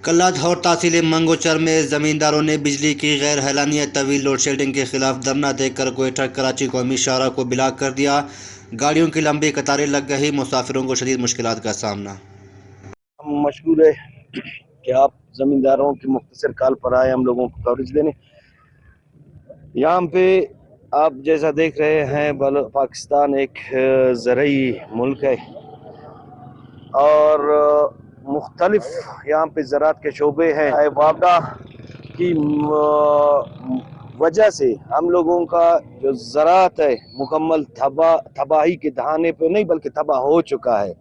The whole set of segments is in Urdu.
کلات اور تحصیل منگوچر میں زمینداروں نے بجلی کی غیر اعلانیہ طویل لوڈ شیڈنگ کے خلاف دھرنا دے کر کوئٹہ کراچی قومی شاہراہ کو بلاک کر دیا۔ گاڑیوں کی لمبی قطاریں لگ گئی، مسافروں کو شدید مشکلات کا سامنا۔ ہم مشغول ہے کہ آپ زمینداروں کی مختصر کال پر آئے ہم لوگوں کو کوریج دینے۔ یہاں پہ آپ جیسا دیکھ رہے ہیں پاکستان ایک زرعی ملک ہے اور مختلف یہاں پہ زراعت کے شعبے ہیں۔ وابڈا کی وجہ سے ہم لوگوں کا جو زراعت ہے مکمل تباہی کے دہانے پہ نہیں بلکہ تباہ ہو چکا ہے۔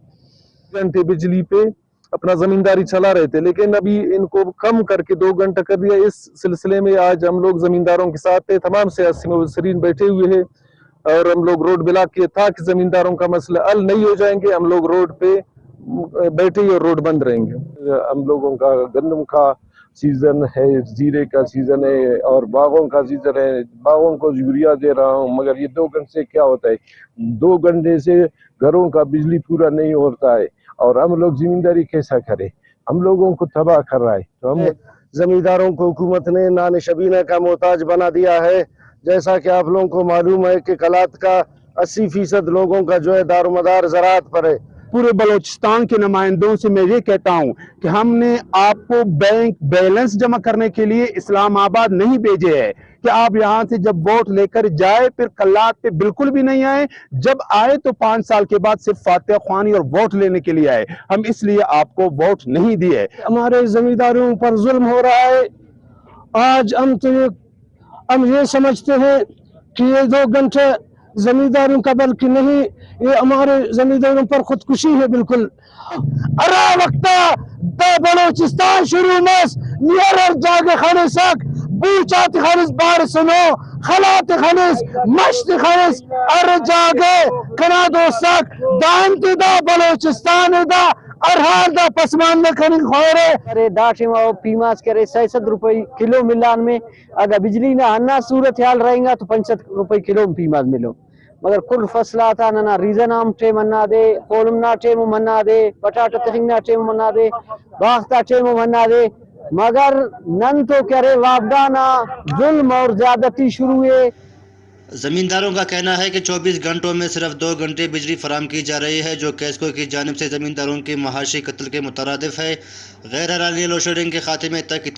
گھنٹے بجلی پہ اپنا زمینداری چلا رہے تھے، لیکن ابھی ان کو کم کر کے 2 گھنٹہ کر دیا۔ اس سلسلے میں آج ہم لوگ زمینداروں کے ساتھ تھے، تمام سیاسی مبصرین بیٹھے ہوئے ہیں اور ہم لوگ روڈ بلاک کیے تھا کہ زمینداروں کا مسئلہ حل نہیں ہو جائیں گے، ہم لوگ روڈ پہ بیٹھے اور روڈ بند رہیں گے۔ ہم لوگوں کا گندم کا سیزن ہے، زیرے کا سیزن ہے اور باغوں کا سیزن ہے۔ باغوں کو یوریا دے رہا ہوں، مگر یہ 2 گھنٹے سے کیا ہوتا ہے، 2 گھنٹے سے گھروں کا بجلی پورا نہیں ہوتا ہے اور ہم لوگ زمینداری کیسا کریں، ہم لوگوں کو تباہ کر رہا ہے۔ تو ہم زمینداروں کو حکومت نے نان شبینہ کا محتاج بنا دیا ہے۔ جیسا کہ آپ لوگوں کو معلوم ہے کہ کلات کا 80% لوگوں کا جو ہے دار و مدار زراعت پر ہے۔ پورے بلوچستان کے نمائندوں سے میں یہ کہتا ہوں کہ ہم نے آپ کو بینک بیلنس جمع کرنے کے لیے اسلام آباد نہیں بھیجے ہے کہ آپ یہاں سے جب ووٹ لے کر جائے پھر کلات پہ بالکل بھی نہیں آئے، جب آئے تو 5 سال کے بعد صرف فاتحہ خوانی اور ووٹ لینے کے لیے آئے۔ ہم اس لیے آپ کو ووٹ نہیں دیے۔ ہمارے زمینداروں پر ظلم ہو رہا ہے۔ آج ہم یہ سمجھتے ہیں کہ یہ 2 گھنٹے زمینداروں کا بلکہ نہیں، یہ ہمارے زمینداروں پر خودکشی ہے بالکل۔ ارا وقتا دا بلوچستان شروع مس نیرر جاگے خانسک بوچات خانس بار سنو خلات خانس مشت خانس ار جاگے کنا دوستک دا انتدا بلوچستان دا ارحال دا پسماندہ کنی خورے ارے داٹے ماں پیماز کرے 600 روپے کلو ملان میں، اگر بجلی نہ ہننا صورتحال رہیں گا تو 65 روپے کلو پیماز ملو، مگر کل فصلات آنا ریزن آم ٹیم منا دے، کولم نا ٹیم منا دے، پٹاٹا تخنگ نا ٹیم منا دے، باختا ٹیم منا دے، مگر نن تو کرے وابڈانا ظلم اور زیادتی شروع ہے۔ زمینداروں کا کہنا ہے کہ 24 گھنٹوں میں صرف 2 گھنٹے بجلی فراہم کی جا رہی ہے، جو کیسکو کی جانب سے زمینداروں کے معاشی قتل کے مترادف ہے۔ غیر اعلانیہ لوڈ شیڈنگ کے خاتمے تک